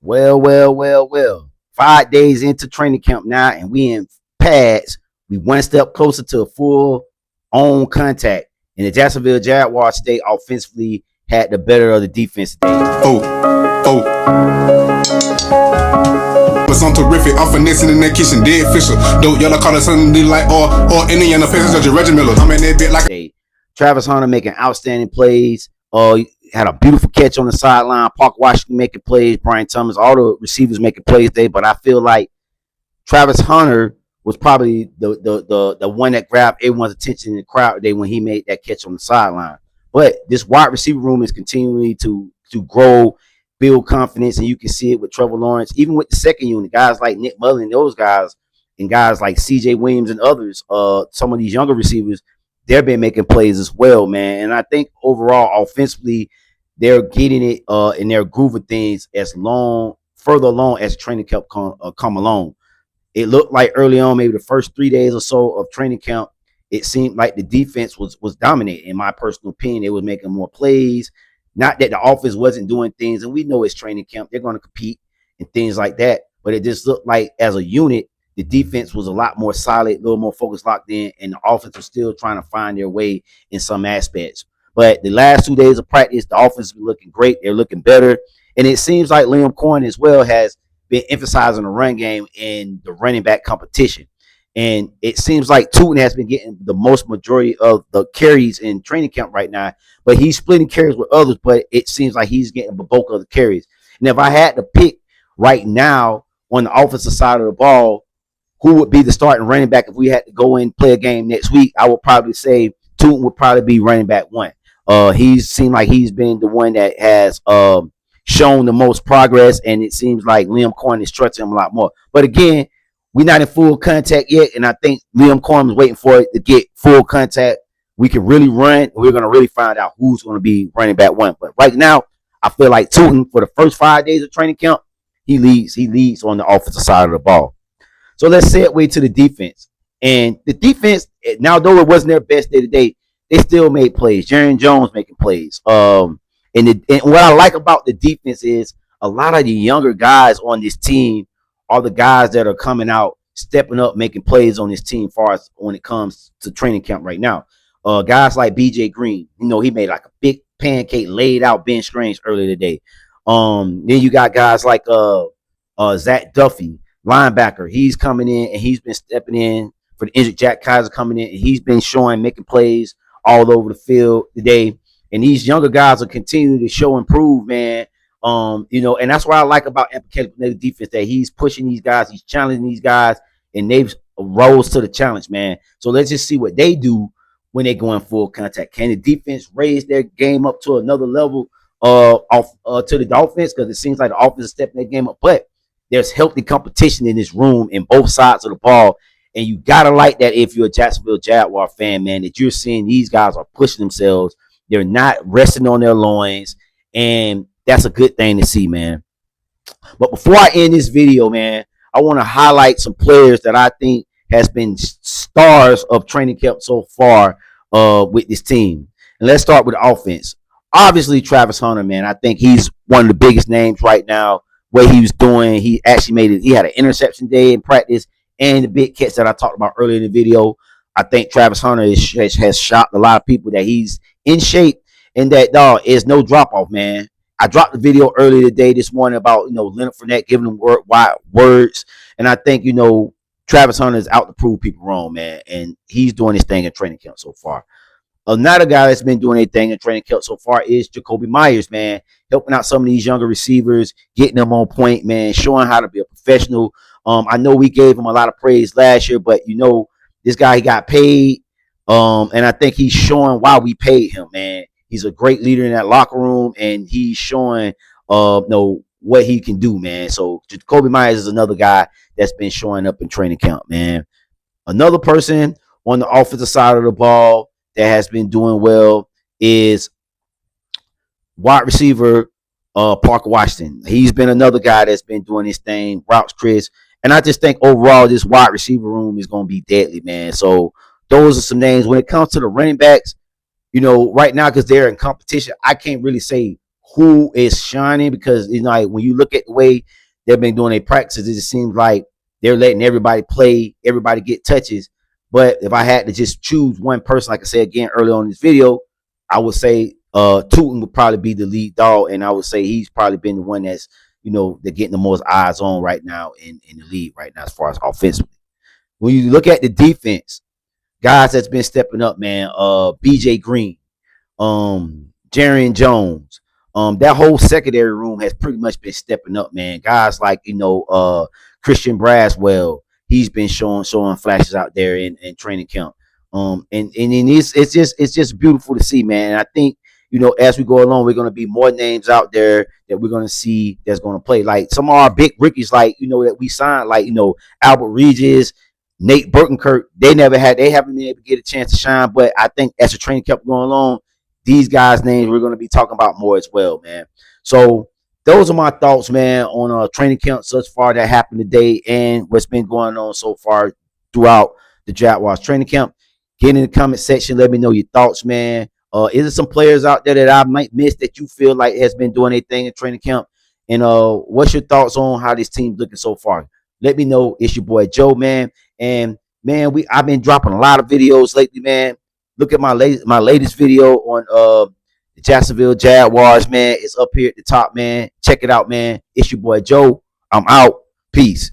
Well. 5 days into training camp now, and we in pads. We one step closer to a full on contact. And the Jacksonville Jaguars today offensively had the better of the defense today. I'm terrific. I'm finessing in that kitchen, dead Fisher. Dope yellow collar, something like or Indiana Pacers or Reggie Miller. I'm in that bit like Travis Hunter making outstanding plays. Had a beautiful catch on the sideline. Parker Washington making plays. Brian Thomas, all the receivers making plays today. But I feel like Travis Hunter was probably the one that grabbed everyone's attention in the crowd today when he made that catch on the sideline. But this wide receiver room is continuing to grow, build confidence, and you can see it with Trevor Lawrence, even with the second unit, guys like Nick Mullen, those guys, and guys like C.J. Williams and others. Some of these younger receivers, they've been making plays as well, man. And I think overall, offensively, they're getting it in their groove of things further along as training camp come along. It looked like early on, maybe the first 3 days or so of training camp, it seemed like the defense was dominating. In my personal opinion, they was making more plays. Not that the offense wasn't doing things, and we know it's training camp. They're going to compete and things like that. But it just looked like as a unit, the defense was a lot more solid, a little more focused, locked in, and the offense was still trying to find their way in some aspects. But the last 2 days of practice, the offense has been looking great. They're looking better. And it seems like Liam Cohen as well has been emphasizing the run game and the running back competition. And it seems like Tootin has been getting the most majority of the carries in training camp right now. But he's splitting carries with others, but it seems like he's getting the bulk of the carries. And if I had to pick right now on the offensive side of the ball, who would be the starting running back if we had to go and play a game next week, I would probably say Tootin would probably be running back one. He's seemed like he's been the one that has shown the most progress, and it seems like Liam Cohen is trusting him a lot more. But again, we're not in full contact yet, and I think Liam Cohen is waiting for it to get full contact. We can really run. We're going to really find out who's going to be running back one. But right now, I feel like Tootin, for the first 5 days of training camp, he leads on the offensive side of the ball. So let's segue to the defense. And the defense, now though it wasn't their best day today, they still made plays. Jaron Jones making plays. And what I like about the defense is a lot of the younger guys on this team are the guys that are coming out, stepping up, making plays on this team far as when it comes to training camp right now. Guys like BJ Green, he made like a big pancake laid out Ben Strange earlier today. Then you got guys like Zach Duffy, linebacker. He's coming in and he's been stepping in for the injured Jack Kaiser coming in, and he's been making plays all over the field today. And these younger guys are continuing to show improve, man. And that's what I like about Kelly's defense, that he's pushing these guys, he's challenging these guys, and they've rose to the challenge, man. So let's just see what they do when they go in full contact. Can the defense raise their game up to another level to the offense? Because it seems like the offense is stepping their game up, but there's healthy competition in this room in both sides of the ball. And you gotta like that if you're a Jacksonville Jaguar fan, man, that you're seeing these guys are pushing themselves. They're not resting on their loins, and that's a good thing to see, man. But before I end this video, man, I want to highlight some players that I think has been stars of training camp so far with this team. And let's start with the offense. Obviously, Travis Hunter, man, I think he's one of the biggest names right now. What he was doing, he actually made it. He had an interception day in practice and the big catch that I talked about earlier in the video. I think Travis Hunter has shocked a lot of people that he's in shape and that dog is no drop off, man. I dropped the video earlier today this morning about Leonard Fournette giving him words, and I think Travis Hunter is out to prove people wrong, man, and he's doing his thing in training camp so far. Another guy that's been doing anything in training camp so far is Jacoby Myers, man, helping out some of these younger receivers, getting them on point, man, showing how to be a professional. I know we gave him a lot of praise last year, but this guy, he got paid, and I think he's showing why we paid him, man. He's a great leader in that locker room, and he's showing what he can do, man. So Jacoby Myers is another guy that's been showing up in training camp, man. Another person on the offensive side of the ball that has been doing well is wide receiver Parker Washington. He's been another guy that's been doing his thing, routes Chris. And I just think overall this wide receiver room is going to be deadly, man. So those are some names. When it comes to the running backs, right now, because they're in competition, I can't really say who is shining, because like when you look at the way they've been doing their practices, it just seems like they're letting everybody play, everybody get touches. But if I had to just choose one person, like I said again earlier on this video, I would say Tootin would probably be the lead dog, and I would say he's probably been the one that's they're getting the most eyes on right now in the league right now as far as offensively. When you look at the defense, guys that's been stepping up, man. BJ Green, Jarian Jones, that whole secondary room has pretty much been stepping up, man. Guys like Christian Braswell, he's been showing flashes out there in training camp. And it's just beautiful to see, man. And I think as we go along, we're going to be more names out there that we're going to see that's going to play. Like some of our big rookies, like that we signed, like Albert Regis, Nate Burkenkirk, they haven't been able to get a chance to shine. But I think as the training kept going along, these guys' names we're going to be talking about more as well, man. So those are my thoughts, man, on training camp thus far that happened today and what's been going on so far throughout the Jaguars training camp. Get in the comment section, let me know your thoughts, man. Is there some players out there that I might miss that you feel like has been doing anything in training camp? And what's your thoughts on how this team's looking so far? Let me know. It's your boy Joe, man. And man, I've been dropping a lot of videos lately, man. Look at my latest video on the Jacksonville Jaguars, man. It's up here at the top, man. Check it out, man. It's your boy Joe. I'm out. Peace.